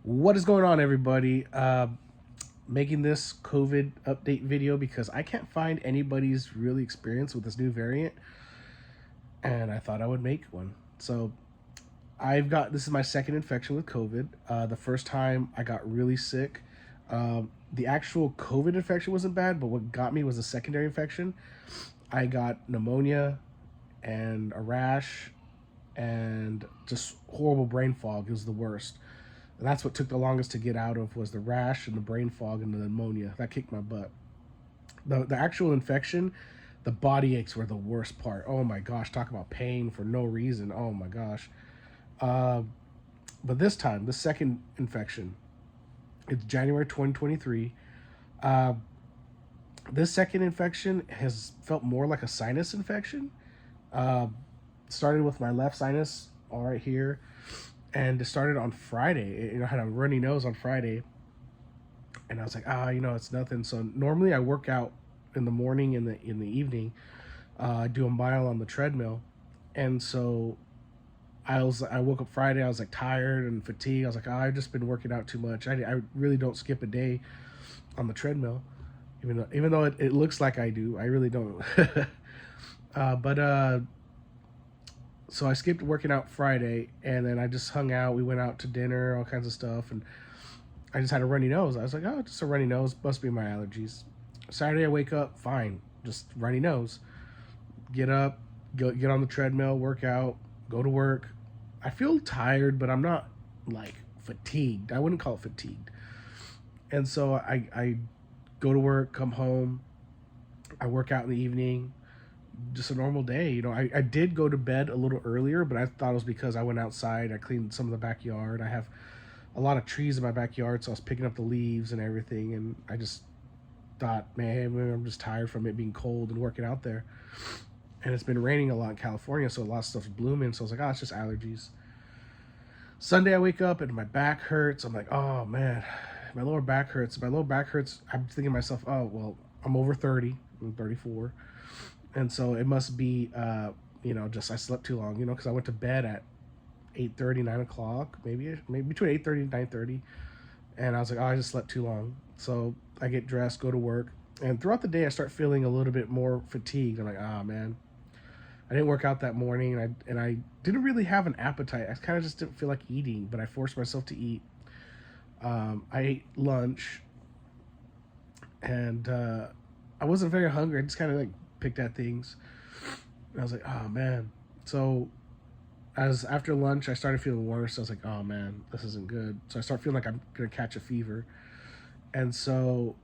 What is going on, everybody? Making this COVID update video because I can't find anybody's really experience with this new variant, and I thought I would make one. So this is my second infection with COVID. The first time I got really sick. The actual COVID infection wasn't bad, but what got me was a secondary infection. I got pneumonia and a rash and just horrible brain fog. It was the worst. And that's what took the longest to get out of, was the rash and the brain fog and the pneumonia. That kicked my butt. The actual infection, the body aches were the worst part. Oh my gosh, talk about pain for no reason. Oh my gosh. Uh, but this time, the second infection, it's January 2023. Uh, this second infection has felt more like a sinus infection. Uh, Started with my left sinus, all right here, and it started on Friday. I had a runny nose on Friday, and I was like, it's nothing. So normally I work out in the morning and in the evening. I do a mile on the treadmill, and so I woke up Friday. I was like tired and fatigued. I was like, I've just been working out too much. I really don't skip a day on the treadmill, even though it looks like I do. I really don't. But so I skipped working out Friday, and then I just hung out. We went out to dinner, all kinds of stuff, and I just had a runny nose. I was like, oh, just a runny nose. Must be my allergies. Saturday, I wake up, fine, just runny nose. Get up, get on the treadmill, work out, go to work. I feel tired, but I'm not like fatigued. I wouldn't call it fatigued. And so I go to work, come home, I work out in the evening, just a normal day. I did go to bed a little earlier, but I thought it was because I went outside. I cleaned some of the backyard. I have a lot of trees in my backyard, so I was picking up the leaves and everything. And I just thought, man, I'm just tired from it being cold and working out there. And it's been raining a lot in California, so a lot of stuff's blooming. So I was like, it's just allergies. Sunday, I wake up and my back hurts. I'm like, oh man, my lower back hurts. My lower back hurts. I'm thinking to myself, oh, well, I'm over 30. I'm 34. And so it must be, just I slept too long, because I went to bed at 8:30, 9 o'clock, maybe between 8:30 and 9:30. And I was like, I just slept too long. So I get dressed, go to work. And throughout the day, I start feeling a little bit more fatigued. I'm like, man, I didn't work out that morning. And I didn't really have an appetite. I kind of just didn't feel like eating, but I forced myself to eat. I ate lunch, and I wasn't very hungry. I just kind of like picked at things. And I was like, oh man. So as after lunch, I started feeling worse. I was like, oh man, this isn't good. So I start feeling like I'm gonna catch a fever. And so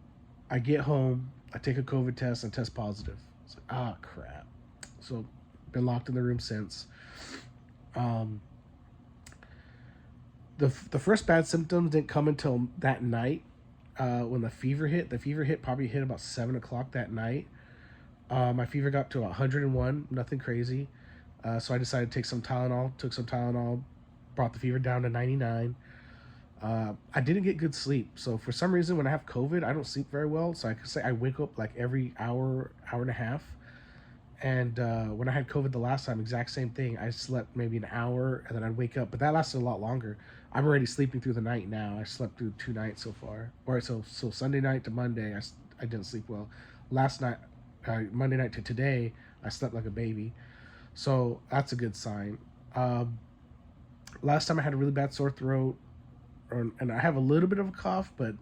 I get home, I take a COVID test and test positive. It's like, crap. So been locked in the room since. Um, the first bad symptoms didn't come until that night, when the fever hit. The fever probably hit about 7 o'clock that night. My fever got to 101, nothing crazy. So I decided to take some Tylenol, took some Tylenol, brought the fever down to 99. I didn't get good sleep. So for some reason, when I have COVID, I don't sleep very well. So I could say I wake up like every hour, hour and a half. And when I had COVID the last time, exact same thing. I slept maybe an hour and then I'd wake up, but that lasted a lot longer. I'm already sleeping through the night now. I slept through 2 nights so far. All right, so Sunday night to Monday, I didn't sleep well. Last night, Monday night to today, I slept like a baby. So that's a good sign. Last time I had a really bad sore throat, and I have a little bit of a cough, but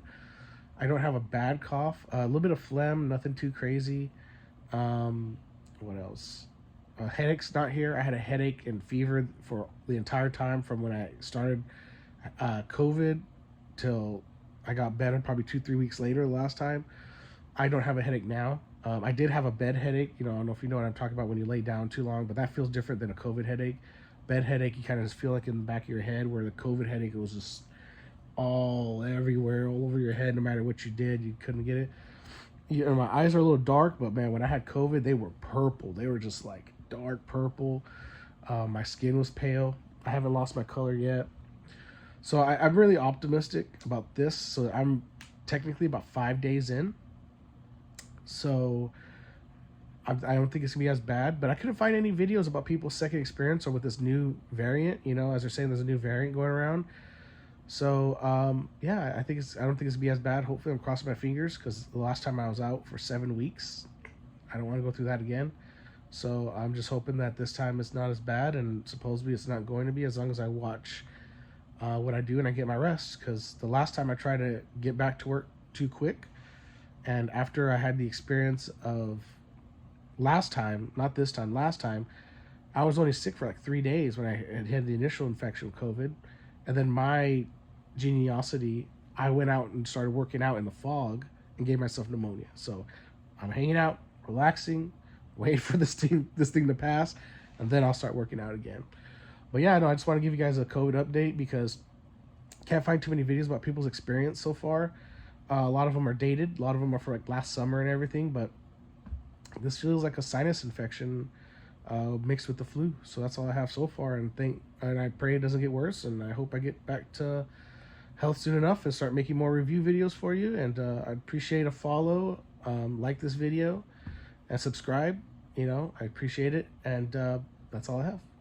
I don't have a bad cough. A little bit of phlegm, nothing too crazy. What else? Headache's not here. I had a headache and fever for the entire time from when I started COVID till I got better, probably 2-3 weeks later the last time. I don't have a headache now. I did have a bed headache. I don't know if you know what I'm talking about when you lay down too long, but that feels different than a COVID headache. Bed headache, you kind of just feel like in the back of your head, where the COVID headache, it was just all everywhere, all over your head. No matter what you did, you couldn't get it. My eyes are a little dark, but man, when I had COVID, they were purple. They were just like dark purple. My skin was pale. I haven't lost my color yet. So I'm really optimistic about this. So I'm technically about 5 days in. So I don't think it's gonna be as bad, but I couldn't find any videos about people's second experience or with this new variant. As they're saying, there's a new variant going around. So yeah, I don't think it's gonna be as bad. Hopefully, I'm crossing my fingers because the last time I was out for 7 weeks, I don't want to go through that again. So I'm just hoping that this time it's not as bad, and supposedly it's not going to be as long as I watch what I do and I get my rest. Because the last time I tried to get back to work too quick, and after I had the experience of last time, not this time, last time, I was only sick for like 3 days when I had the initial infection with COVID, and then my geniosity, I went out and started working out in the fog and gave myself pneumonia. So I'm hanging out, relaxing, wait for this thing to pass, and then I'll start working out again. But yeah, no, I just want to give you guys a COVID update because I can't find too many videos about people's experience so far. A lot of them are dated. A lot of them are for like last summer and everything. But this feels like a sinus infection mixed with the flu. So that's all I have so far. And I pray it doesn't get worse. And I hope I get back to health soon enough and start making more review videos for you. And I appreciate a follow, like this video, and subscribe. I appreciate it. And that's all I have.